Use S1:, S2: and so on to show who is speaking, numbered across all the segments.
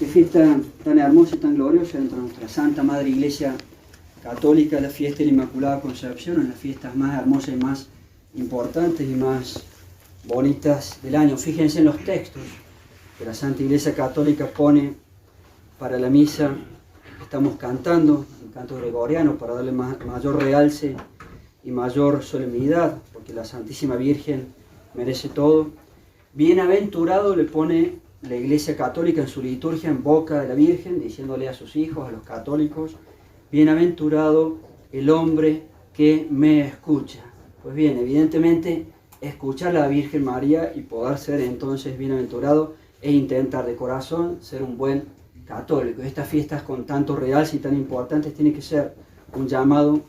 S1: Qué fiesta tan hermosa y tan gloriosa entre nuestra Santa Madre Iglesia Católica, la fiesta de la Inmaculada Concepción, una de las fiestas más hermosas y más importantes y más bonitas del año. Fíjense en los textos que la Santa Iglesia Católica pone para la misa. Estamos cantando el canto gregoriano para darle mayor realce y mayor solemnidad, porque la Santísima Virgen merece todo. Bienaventurado le pone la Iglesia Católica en su liturgia en boca de la Virgen, diciéndole a sus hijos, a los católicos: bienaventurado el hombre que me escucha. Pues bien, evidentemente, escuchar a la Virgen María y poder ser entonces bienaventurado e intentar de corazón ser un buen católico. Estas fiestas con tanto realce y tan importantes tienen que ser un llamado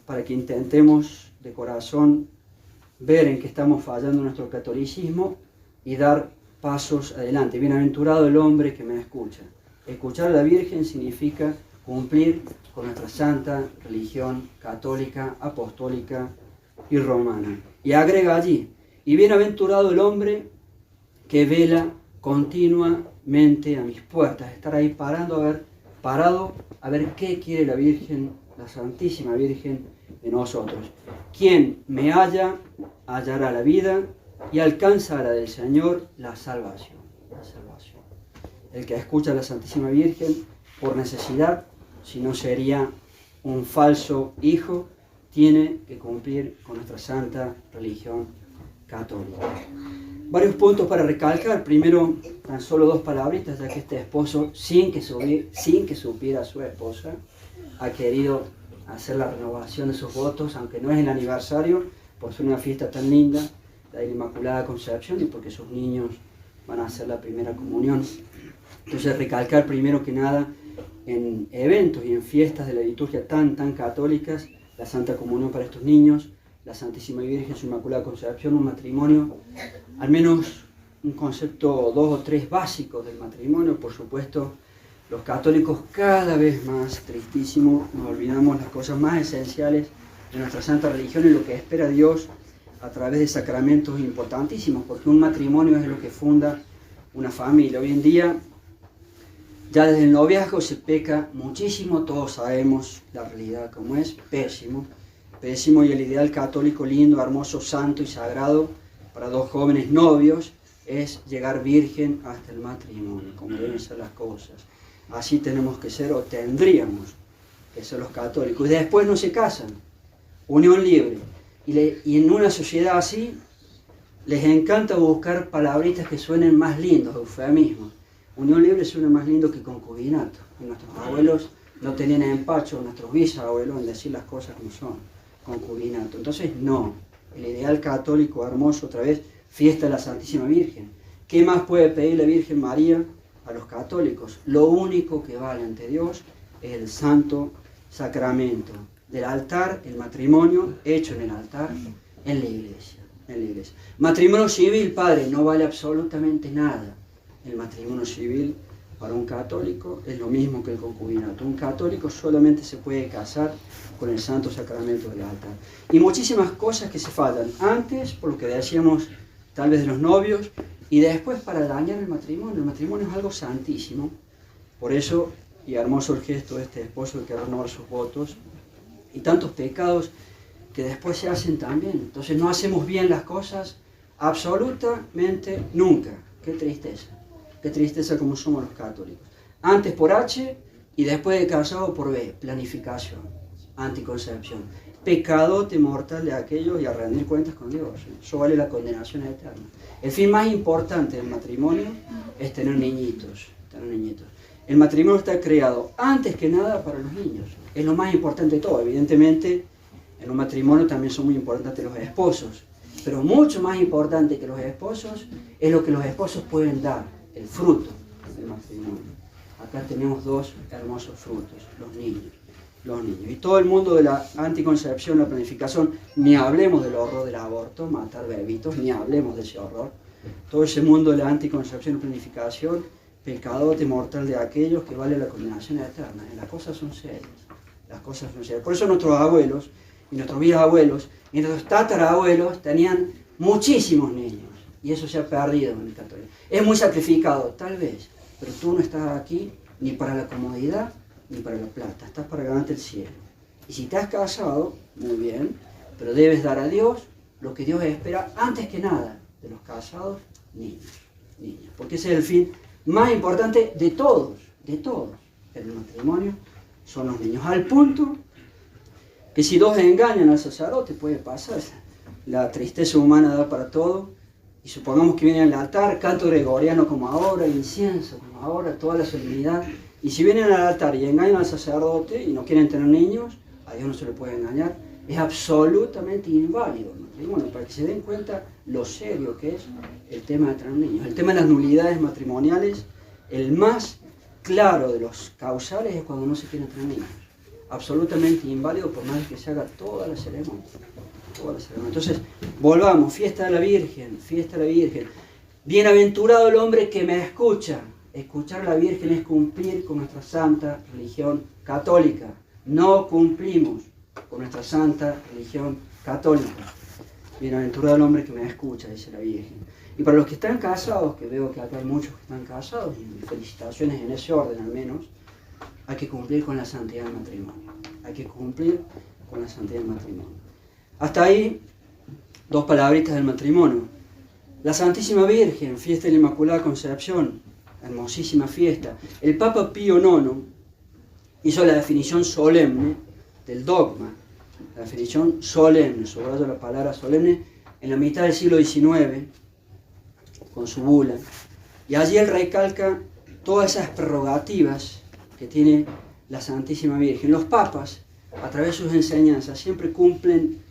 S1: para que intentemos de corazón ver en qué estamos fallando en nuestro catolicismo y dar pasos adelante. Bienaventurado el hombre que me escucha. Escuchar a la Virgen significa cumplir con nuestra santa religión católica, apostólica y romana. Y agrega allí: y bienaventurado el hombre que vela continuamente a mis puertas. Estar ahí parado a ver qué quiere la Virgen, la Santísima Virgen, de nosotros. Quien me halla, hallará la vida y alcanzará del Señor la salvación. La salvación. El que escucha a la Santísima Virgen por necesidad, si no sería un falso hijo, tiene que cumplir con nuestra santa religión católica. Varios puntos para recalcar. Primero, tan solo dos palabritas, ya que este esposo, sin que supiera su esposa, ha querido hacer la renovación de sus votos, aunque no es el aniversario, por ser una fiesta tan linda, la de la Inmaculada Concepción, y porque sus niños van a hacer la primera comunión. Entonces, recalcar primero que nada, en eventos y en fiestas de la liturgia tan católicas, la Santa Comunión para estos niños, la Santísima Virgen, su Inmaculada Concepción, un matrimonio, al menos un concepto 2 o 3 básicos del matrimonio. Por supuesto, los católicos cada vez más, tristísimo, nos olvidamos las cosas más esenciales de nuestra santa religión y lo que espera Dios a través de sacramentos importantísimos, porque un matrimonio es lo que funda una familia. Hoy en día, ya desde el noviazgo se peca muchísimo, todos sabemos la realidad como es, pésimo, y el ideal católico lindo, hermoso, santo y sagrado para dos jóvenes novios es llegar virgen hasta el matrimonio, como deben ser las cosas. Así tenemos que ser, o tendríamos que ser los católicos. Y después no se casan, unión libre. Y en una sociedad así, les encanta buscar palabritas que suenen más lindos, eufemismos. Unión libre suena más lindo que concubinato. Y nuestros abuelos no tenían empacho, nuestros bisabuelos, en decir las cosas como son, concubinato. Entonces, no. El ideal católico hermoso, otra vez, fiesta de la Santísima Virgen. ¿Qué más puede pedir la Virgen María a los católicos? Lo único que vale ante Dios es el santo sacramento del altar, el matrimonio hecho en el altar, en la iglesia. Matrimonio civil, padre, no vale absolutamente nada. El matrimonio civil para un católico es lo mismo que el concubinato. Un católico solamente se puede casar con el santo sacramento del altar. Y muchísimas cosas que se faltan. Antes, por lo que decíamos tal vez de los novios, y después para dañar el matrimonio. El matrimonio es algo santísimo. Por eso, y hermoso el gesto de este esposo que renovar sus votos, y tantos pecados que después se hacen también. Entonces no hacemos bien las cosas absolutamente nunca. Qué tristeza como somos los católicos. Antes por H y después de casado por B, planificación, anticoncepción. Pecadote mortal de aquellos y a rendir cuentas con Dios. Eso vale la condenación eterna. El fin más importante del matrimonio es tener niñitos. El matrimonio está creado antes que nada para los niños. Es lo más importante de todo. Evidentemente, en un matrimonio también son muy importantes los esposos. Pero mucho más importante que los esposos es lo que los esposos pueden dar, el fruto del matrimonio. Acá tenemos dos hermosos frutos, los niños. Y todo el mundo de la anticoncepción, la planificación, ni hablemos del horror del aborto, matar bebitos, ni hablemos de ese horror. Todo ese mundo de la anticoncepción y planificación, pecadote mortal de aquellos que vale la condenación eterna. Las cosas son serias. Por eso nuestros abuelos y nuestros bisabuelos y nuestros tatarabuelos tenían muchísimos niños. Y eso se ha perdido en el catolicismo. Es muy sacrificado, tal vez. pero tú no estás aquí ni para la comodidad ni para la plata, estás para ganarte el cielo. Y si te has casado, muy bien, pero debes dar a Dios lo que Dios espera antes que nada de los casados, niños, niñas. Porque ese es el fin más importante de todos, el matrimonio, son los niños. Al punto que si dos engañan al sacerdote puede pasar, la tristeza humana da para todo, y supongamos que vienen al altar, canto gregoriano como ahora, incienso como ahora, toda la solemnidad, y si vienen al altar y engañan al sacerdote y no quieren tener niños, a Dios no se le puede engañar, es absolutamente inválido, ¿no? Y bueno, para que se den cuenta lo serio que es el tema de tener niños. El tema de las nulidades matrimoniales, el más claro de los causales es cuando no se quieren tener niños. Absolutamente inválido por más que se haga toda la ceremonia. Entonces, volvamos, fiesta de la Virgen, fiesta de la Virgen. Bienaventurado el hombre que me escucha. Escuchar a la Virgen es cumplir con nuestra santa religión católica. No cumplimos con nuestra santa religión católica. Bienaventurado el hombre que me escucha, dice la Virgen. Y para los que están casados, que veo que acá hay muchos que están casados, y felicitaciones en ese orden al menos, hay que cumplir con la santidad del matrimonio. Hay que cumplir con la santidad del matrimonio. Hasta ahí, dos palabritas del matrimonio. La Santísima Virgen, fiesta de la Inmaculada Concepción, hermosísima fiesta. El Papa Pío IX hizo la definición solemne del dogma, la definición solemne, subrayo la palabra solemne, en la mitad del siglo XIX, con su bula. Y allí él recalca todas esas prerrogativas que tiene la Santísima Virgen. Los papas, a través de sus enseñanzas, siempre cumplen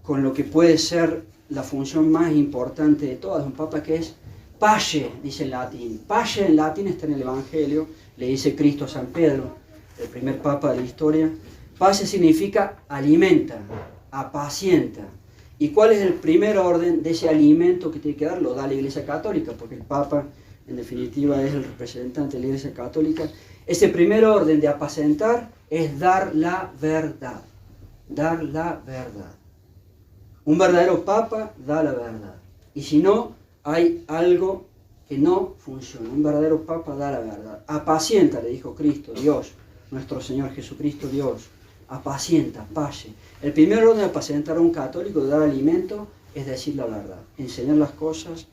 S1: con lo que puede ser la función más importante de todas. Un papa que es pace, dice en latín. Pace en latín está en el Evangelio, le dice Cristo a San Pedro, el primer papa de la historia. Pace significa alimenta, apacienta. ¿Y cuál es el primer orden de ese alimento que tiene que dar? Lo da la Iglesia Católica, porque el papa en definitiva es el representante de la Iglesia Católica. Ese primer orden de apacentar es dar la verdad. Dar la verdad. Un verdadero papa da la verdad. Y si no, hay algo que no funciona. Un verdadero papa da la verdad. Apacienta, le dijo Cristo, Dios, nuestro Señor Jesucristo, Dios. Apacienta, pace. El primer orden de apacentar a un católico, de dar alimento, es decir la verdad. Enseñar las cosas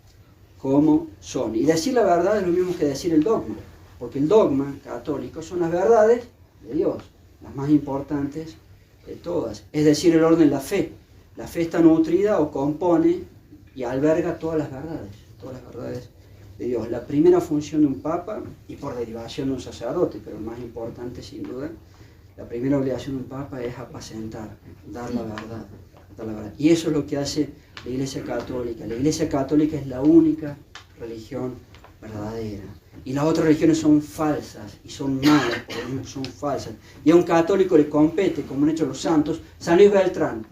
S1: como son. Y decir la verdad es lo mismo que decir el dogma. Porque el dogma católico son las verdades de Dios, las más importantes de todas. Es decir, el orden de la fe. La fe está nutrida o compone y alberga todas las verdades de Dios. La primera función de un papa, y por derivación de un sacerdote, pero más importante sin duda, la primera obligación de un papa es apacentar, dar la verdad. Y eso es lo que hace la Iglesia Católica. La Iglesia Católica es la única religión verdadera. Y las otras religiones son falsas y son malas, por lo mismo son falsas. Y a un católico le compete, como han hecho los santos, San Luis Beltrán.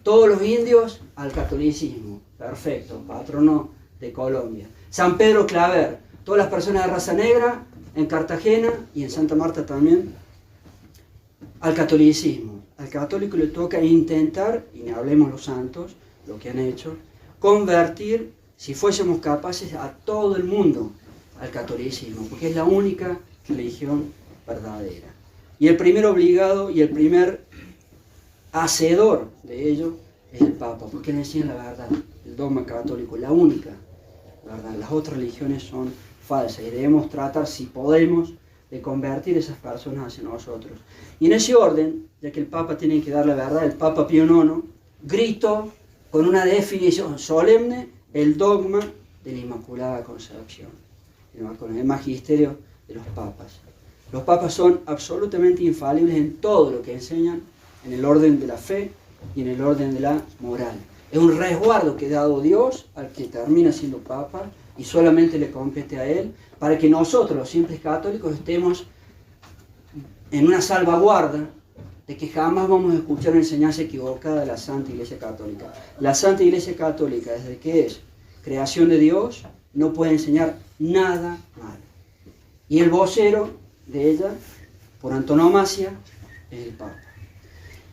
S1: Todos los indios al catolicismo, perfecto, patrono de Colombia. San Pedro Claver, todas las personas de raza negra en Cartagena y en Santa Marta también, al catolicismo. Al católico le toca intentar, y ni hablemos los santos, lo que han hecho, convertir, si fuésemos capaces, a todo el mundo al catolicismo, porque es la única religión verdadera. Y el primer obligado y el primer hacedor de ello es el Papa, porque le enseña la verdad, el dogma católico, la única verdad. Las otras religiones son falsas y debemos tratar, si podemos, de convertir a esas personas hacia nosotros. Y en ese orden, ya que el Papa tiene que dar la verdad, el Papa Pío IX gritó con una definición solemne el dogma de la Inmaculada Concepción, con el magisterio de los papas. Los papas son absolutamente infalibles en todo lo que enseñan, en el orden de la fe y en el orden de la moral. Es un resguardo que ha dado Dios al que termina siendo papa y solamente le compete a él, para que nosotros, los simples católicos, estemos en una salvaguarda de que jamás vamos a escuchar una enseñanza equivocada de la Santa Iglesia Católica. La Santa Iglesia Católica, desde que es creación de Dios, no puede enseñar nada mal. Y el vocero de ella, por antonomasia, es el Papa.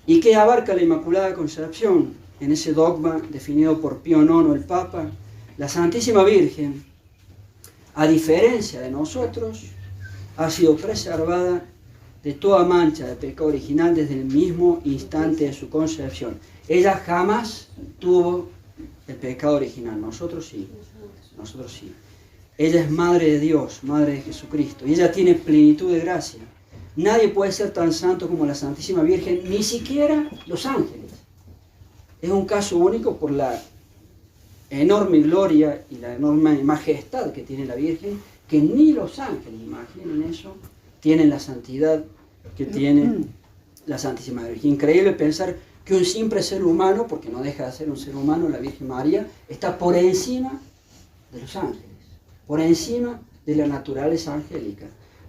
S1: ¿Y qué abarca la Inmaculada Concepción en ese dogma definido por Pío IX, el Papa? La Santísima Virgen a diferencia de nosotros, ha sido preservada de toda mancha de pecado original desde el mismo instante de su concepción. Ella jamás tuvo el pecado original, nosotros sí, nosotros sí. Ella es Madre de Dios, Madre de Jesucristo, y ella tiene plenitud de gracia. Nadie puede ser tan santo como la Santísima Virgen, ni siquiera los ángeles. Es un caso único por la enorme gloria y la enorme majestad que tiene la Virgen, que ni los ángeles, imaginen eso, tienen la santidad que tiene la Santísima Virgen. Increíble pensar que un simple ser humano, porque no deja de ser un ser humano, la Virgen María, está por encima de los ángeles, por encima de la naturaleza angélica.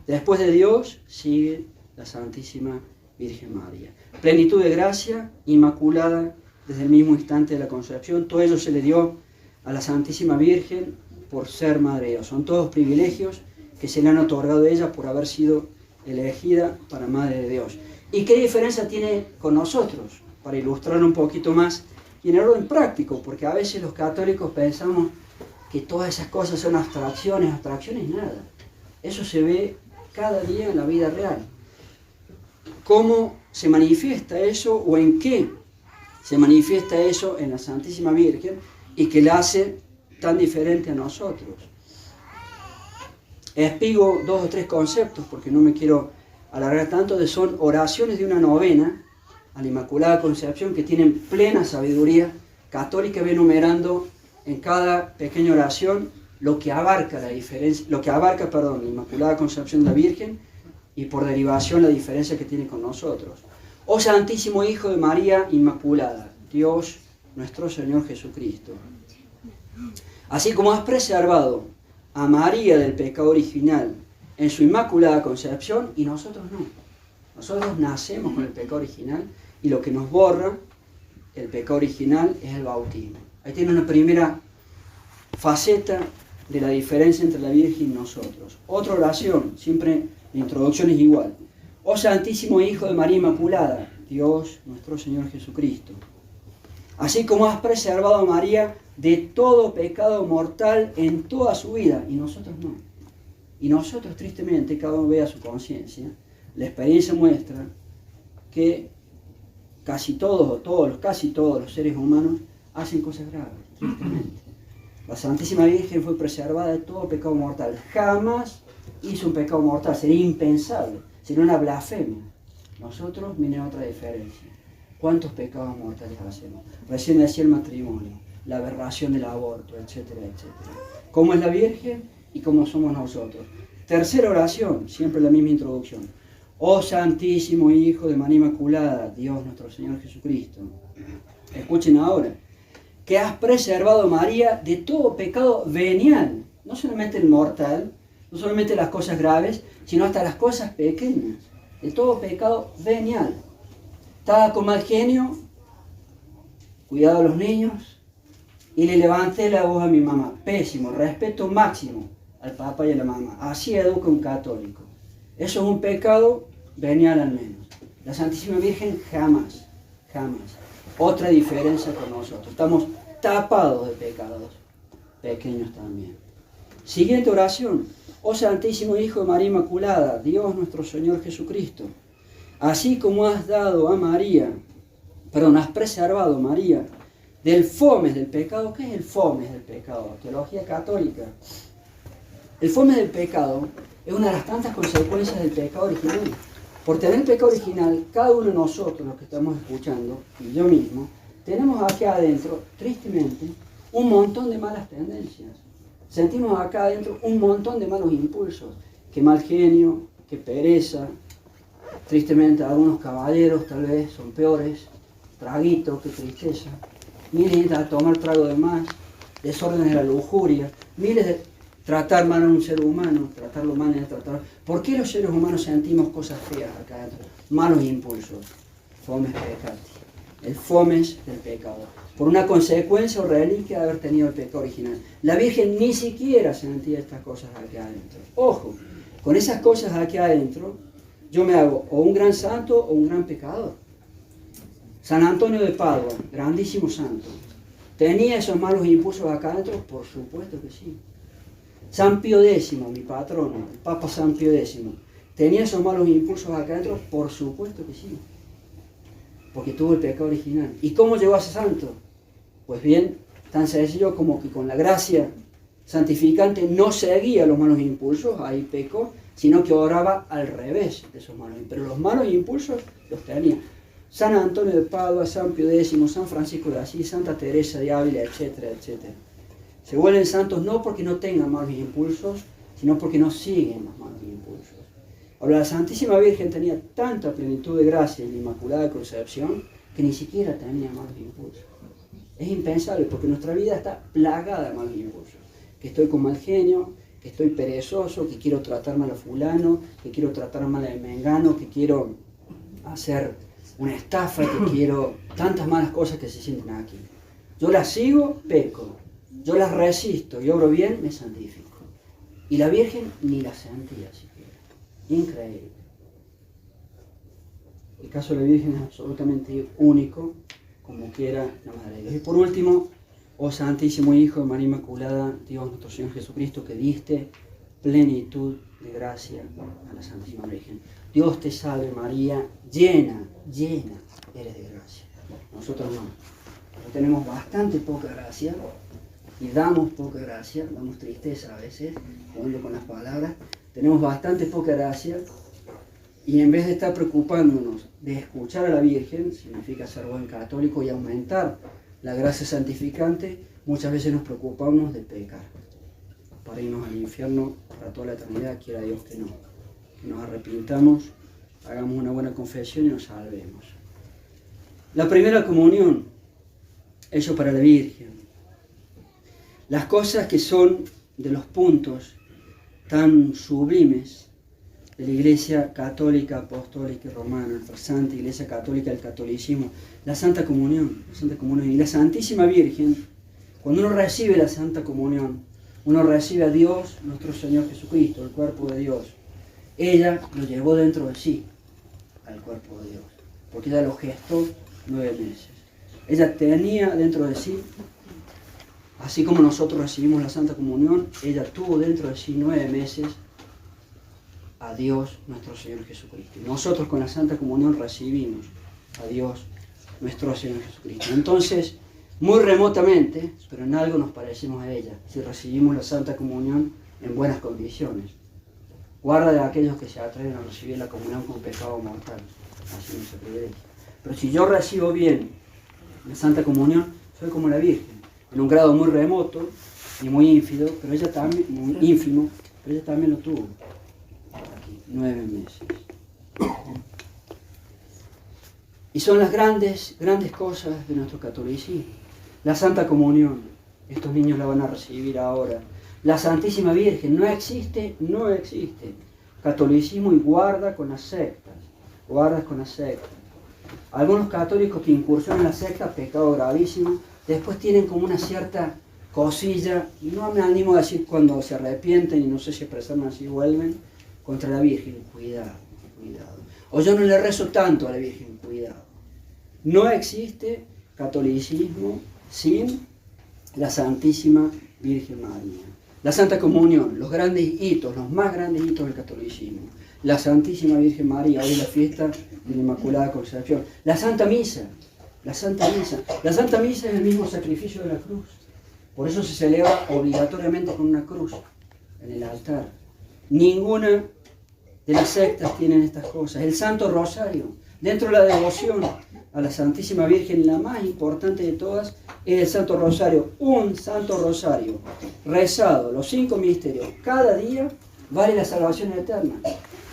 S1: Después de Dios sigue la Santísima Virgen María. Plenitud de gracia, inmaculada desde el mismo instante de la concepción. Todo ello se le dio a la Santísima Virgen por ser Madre de Dios. Son todos privilegios que se le han otorgado a ella por haber sido elegida para Madre de Dios. ¿Y qué diferencia tiene con nosotros? Para ilustrar un poquito más, y en el orden práctico, porque a veces los católicos pensamos que todas esas cosas son abstracciones nada. Eso se ve cada día en la vida real. ¿Cómo se manifiesta eso o en qué se manifiesta eso en la Santísima Virgen y que la hace tan diferente a nosotros? Explico 2 o 3 conceptos porque no me quiero alargar tanto. Son oraciones de una novena a la Inmaculada Concepción que tienen plena sabiduría católica, va enumerando en cada pequeña oración lo que abarca la Inmaculada Concepción de la Virgen y por derivación la diferencia que tiene con nosotros. Oh Santísimo Hijo de María Inmaculada, Dios nuestro Señor Jesucristo, así como has preservado a María del pecado original en su Inmaculada Concepción, y nosotros no. Nosotros nacemos con el pecado original y lo que nos borra el pecado original es el bautismo. Ahí tiene una primera faceta de la diferencia entre la Virgen y nosotros. Otra oración, siempre la introducción es igual. Oh Santísimo Hijo de María Inmaculada, Dios nuestro Señor Jesucristo, así como has preservado a María de todo pecado mortal en toda su vida, y nosotros no. Y nosotros, tristemente, cada uno ve a su conciencia, la experiencia muestra que casi todos los seres humanos hacen cosas graves, tristemente. La Santísima Virgen fue preservada de todo pecado mortal. Jamás hizo un pecado mortal, sería impensable, sería una blasfemia. Nosotros, miren otra diferencia. ¿Cuántos pecados mortales hacemos? Recién decía el matrimonio, la aberración del aborto, etcétera, etcétera. ¿Cómo es la Virgen y cómo somos nosotros? Tercera oración, siempre la misma introducción. Oh Santísimo Hijo de María Inmaculada, Dios nuestro Señor Jesucristo. Escuchen ahora, que has preservado, María, de todo pecado venial, no solamente el mortal, no solamente las cosas graves, sino hasta las cosas pequeñas, de todo pecado venial. Estaba con mal genio, cuidado a los niños, y le levanté la voz a mi mamá. Pésimo, respeto máximo al papá y a la mamá. Así educa un católico. Eso es un pecado venial al menos. La Santísima Virgen jamás, jamás. Otra diferencia con nosotros. Estamos tapados de pecados pequeños también. Siguiente oración. Oh Santísimo Hijo de María Inmaculada, Dios nuestro Señor Jesucristo, así como has dado a María, has preservado, María, del fomes del pecado. ¿Qué es el fomes del pecado? Teología católica. El fomes del pecado es una de las tantas consecuencias del pecado original. Por tener el pecado original, cada uno de nosotros, los que estamos escuchando, y yo mismo, tenemos aquí adentro, tristemente, un montón de malas tendencias. Sentimos acá adentro un montón de malos impulsos. Qué mal genio, qué pereza. Tristemente, algunos caballeros tal vez son peores. Traguito, qué tristeza. Miles a tomar trago de más. Desórdenes de la lujuria. Miles de tratar mal a un ser humano, tratarlo mal es tratar. ¿Por qué los seres humanos sentimos cosas feas acá adentro? Malos impulsos. Fomes peccati. El fomes del pecado. Por una consecuencia o reliquia de haber tenido el pecado original. La Virgen ni siquiera sentía estas cosas aquí adentro. Ojo, con esas cosas aquí adentro, yo me hago o un gran santo o un gran pecador. San Antonio de Padua, grandísimo santo. ¿Tenía esos malos impulsos acá adentro? Por supuesto que sí. San Pío X, mi patrono, el Papa San Pío X, ¿tenía esos malos impulsos acá adentro? Por supuesto que sí, porque tuvo el pecado original. ¿Y cómo llegó a ser santo? Pues bien, tan sencillo como que con la gracia santificante no seguía los malos impulsos, ahí pecó, sino que oraba al revés de esos malos impulsos. Pero los malos impulsos los tenía. San Antonio de Padua, San Pío X, San Francisco de Asís, Santa Teresa de Ávila, etcétera, etcétera. Se vuelven santos no porque no tengan malos impulsos, sino porque no siguen los malos impulsos. Ahora, la Santísima Virgen tenía tanta plenitud de gracia en la Inmaculada Concepción que ni siquiera tenía malos impulsos. Es impensable porque nuestra vida está plagada de malos impulsos. Que estoy con mal genio, que estoy perezoso, que quiero tratar mal a fulano, que quiero tratar mal a mengano, que quiero hacer una estafa, que quiero tantas malas cosas que se sienten aquí. Yo las sigo, peco. Yo las resisto y obro bien, me santifico. Y la Virgen ni la sentía siquiera. Increíble. El caso de la Virgen es absolutamente único, como quiera la Madre de Dios. Y por último, oh Santísimo Hijo de María Inmaculada, Dios nuestro Señor Jesucristo, que diste plenitud de gracia a la Santísima Virgen. Dios te salve María, llena, llena eres de gracia. Nosotros no. Nosotros tenemos bastante poca gracia y damos poca gracia, damos tristeza a veces, jugando con las palabras. Tenemos bastante poca gracia y en vez de estar preocupándonos de escuchar a la Virgen, significa ser buen católico y aumentar la gracia santificante, muchas veces nos preocupamos de pecar, para irnos al infierno para toda la eternidad, quiera Dios que no. Que nos arrepintamos, hagamos una buena confesión y nos salvemos. La primera comunión, hecho para la Virgen. Las cosas que son de los puntos tan sublimes de la Iglesia Católica, Apostólica y Romana, nuestra Santa Iglesia Católica del Catolicismo, la Santa Comunión, y la Santísima Virgen. Cuando uno recibe la Santa Comunión, uno recibe a Dios, nuestro Señor Jesucristo, el cuerpo de Dios. Ella lo llevó dentro de sí, al cuerpo de Dios, porque ella lo gestó 9 meses. Ella tenía dentro de sí, así como nosotros recibimos la Santa Comunión, ella tuvo dentro de sí 9 meses a Dios nuestro Señor Jesucristo. Y nosotros con la Santa Comunión recibimos a Dios nuestro Señor Jesucristo. Entonces, muy remotamente, pero en algo nos parecemos a ella, si recibimos la Santa Comunión en buenas condiciones. Guarda de aquellos que se atreven a recibir la comunión con pecado mortal. Así no se privilegia. Pero si yo recibo bien la Santa Comunión, soy como la Virgen, en un grado muy remoto y muy ínfimo, pero ella también, pero ella también lo tuvo. Aquí, 9 meses. Y son las grandes cosas de nuestro catolicismo. La Santa Comunión, estos niños la van a recibir ahora. La Santísima Virgen, no existe. Catolicismo y guarda con las sectas. Algunos católicos que incursionan en la secta, pecado gravísimo, después tienen como una cierta cosilla, y no me animo a decir cuando se arrepienten y no sé si expresarme así, vuelven contra la Virgen. Cuidado. O yo no le rezo tanto a la Virgen, cuidado. No existe catolicismo sin la Santísima Virgen María. La Santa Comunión, los más grandes hitos del catolicismo. La Santísima Virgen María, hoy la fiesta de la Inmaculada Concepción. La Santa Misa. La Santa Misa es el mismo sacrificio de la cruz. Por eso se celebra obligatoriamente con una cruz en el altar. Ninguna de las sectas tienen estas cosas. El Santo Rosario. Dentro de la devoción a la Santísima Virgen, la más importante de todas es el Santo Rosario. Un Santo Rosario rezado, los 5 misterios, cada día vale la salvación eterna.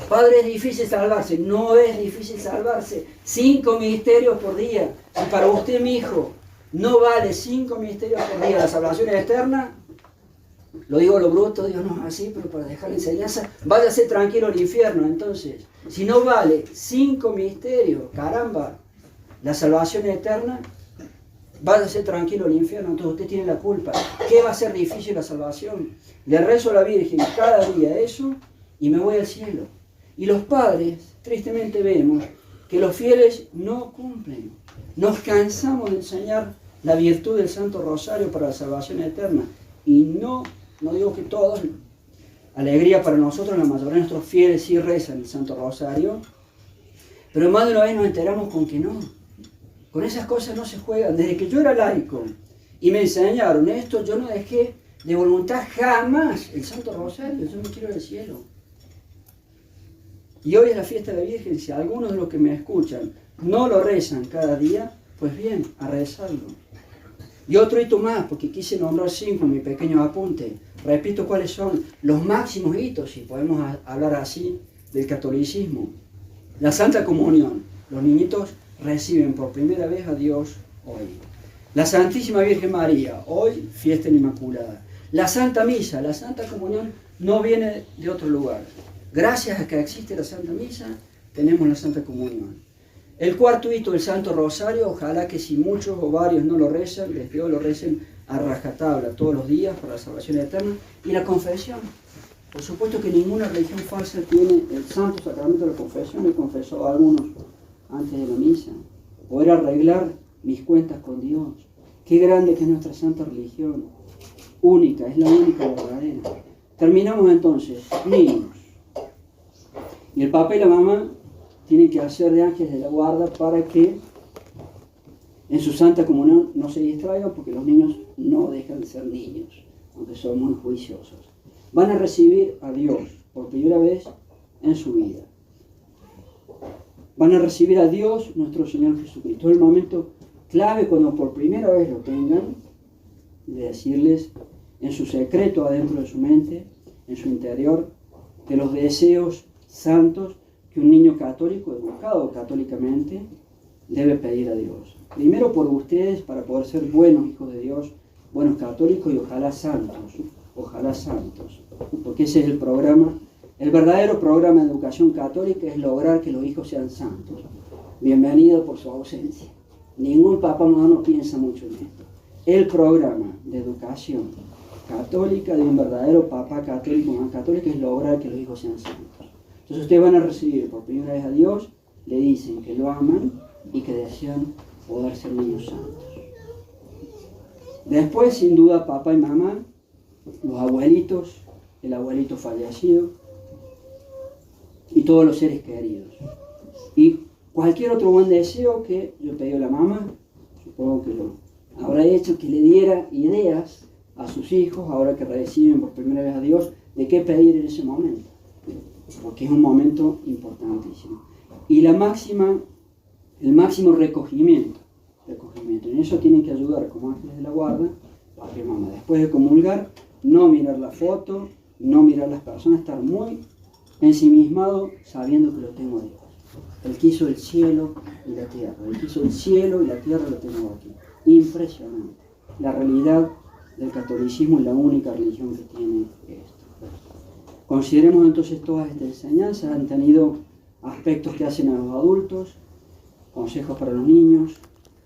S1: Padre, es difícil salvarse. No es difícil salvarse. 5 misterios por día. Si para usted, mi hijo, no vale 5 misterios por día la salvación eterna, lo digo lo bruto, digo no así, pero para dejar la enseñanza, váyase tranquilo al infierno. Entonces, si no vale 5 misterios, caramba, la salvación eterna, váyase tranquilo al infierno. Entonces usted tiene la culpa. ¿Qué va a ser difícil la salvación? Le rezo a la Virgen cada día eso y me voy al cielo. Y los padres, tristemente vemos que los fieles no cumplen. Nos cansamos de enseñar la virtud del Santo Rosario para la salvación eterna. Y no digo que todos, alegría para nosotros. La mayoría de nuestros fieles sí rezan el Santo Rosario, pero más de una vez nos enteramos con que no. Con esas cosas no se juegan. Desde que yo era laico y me enseñaron esto, yo no dejé de voluntad jamás el Santo Rosario. Yo me quiero al cielo. Y hoy es la fiesta de la Virgen. Si algunos de los que me escuchan no lo rezan cada día, pues bien, a rezarlo. Y otro hito más, porque quise nombrar 5 en mi pequeño apunte. Repito cuáles son los máximos hitos, si podemos hablar así, del catolicismo. La Santa Comunión. Los niñitos reciben por primera vez a Dios hoy. La Santísima Virgen María, hoy fiesta de la Inmaculada. La Santa Misa, la Santa Comunión no viene de otro lugar. Gracias a que existe la Santa Misa, tenemos la Santa Comunión. El cuarto hito del Santo Rosario, ojalá que si muchos o varios no lo rezan, les pido lo recen a rajatabla todos los días para la salvación eterna. Y la confesión. Por supuesto que ninguna religión falsa tiene el santo sacramento de la confesión. He confesado a algunos antes de la misa. Poder arreglar mis cuentas con Dios. Qué grande que es nuestra santa religión. Única, es la única verdadera. Terminamos entonces, niños. Y el papá y la mamá tienen que hacer de ángeles de la guarda para que en su Santa Comunión no se distraigan, porque los niños no dejan de ser niños, aunque son muy juiciosos. Van a recibir a Dios por primera vez en su vida. Van a recibir a Dios, nuestro Señor Jesucristo. Es el momento clave cuando por primera vez lo tengan, de decirles en su secreto adentro de su mente, en su interior, de los deseos santos que un niño católico, educado católicamente, debe pedir a Dios. Primero por ustedes, para poder ser buenos hijos de Dios, buenos católicos y ojalá santos, porque ese es el programa, el verdadero programa de educación católica es lograr que los hijos sean santos. Bienvenido por su ausencia. Ningún papá moderno piensa mucho en esto. El programa de educación católica de un verdadero papá católico, mamá católica, es lograr que los hijos sean santos. Entonces ustedes van a recibir por primera vez a Dios, le dicen que lo aman y que desean poder ser niños santos. Después, sin duda, papá y mamá, los abuelitos, el abuelito fallecido y todos los seres queridos. Y cualquier otro buen deseo que yo pedí a la mamá, supongo que lo habrá hecho, que le diera ideas a sus hijos, ahora que reciben por primera vez a Dios, de qué pedir en ese momento. Porque es un momento importantísimo. Y el máximo recogimiento. En eso tienen que ayudar como ángeles de la guarda, papá y mamá. Después de comulgar, no mirar la foto, no mirar las personas, estar muy ensimismado sabiendo que lo tengo a Dios. Él quiso el cielo y la tierra. Él quiso el cielo y la tierra, lo tengo aquí. Impresionante. La realidad del catolicismo es la única religión que tiene esto. Consideremos entonces todas estas enseñanzas. Han tenido aspectos que hacen a los adultos, consejos para los niños,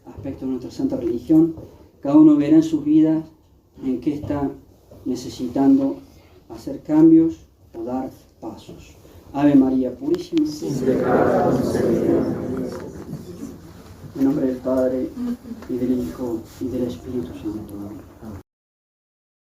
S1: aspectos de nuestra santa religión. Cada uno verá en sus vidas en qué está necesitando hacer cambios o dar pasos. Ave María Purísima. En nombre del Padre, y del Hijo, y del Espíritu Santo. Amén.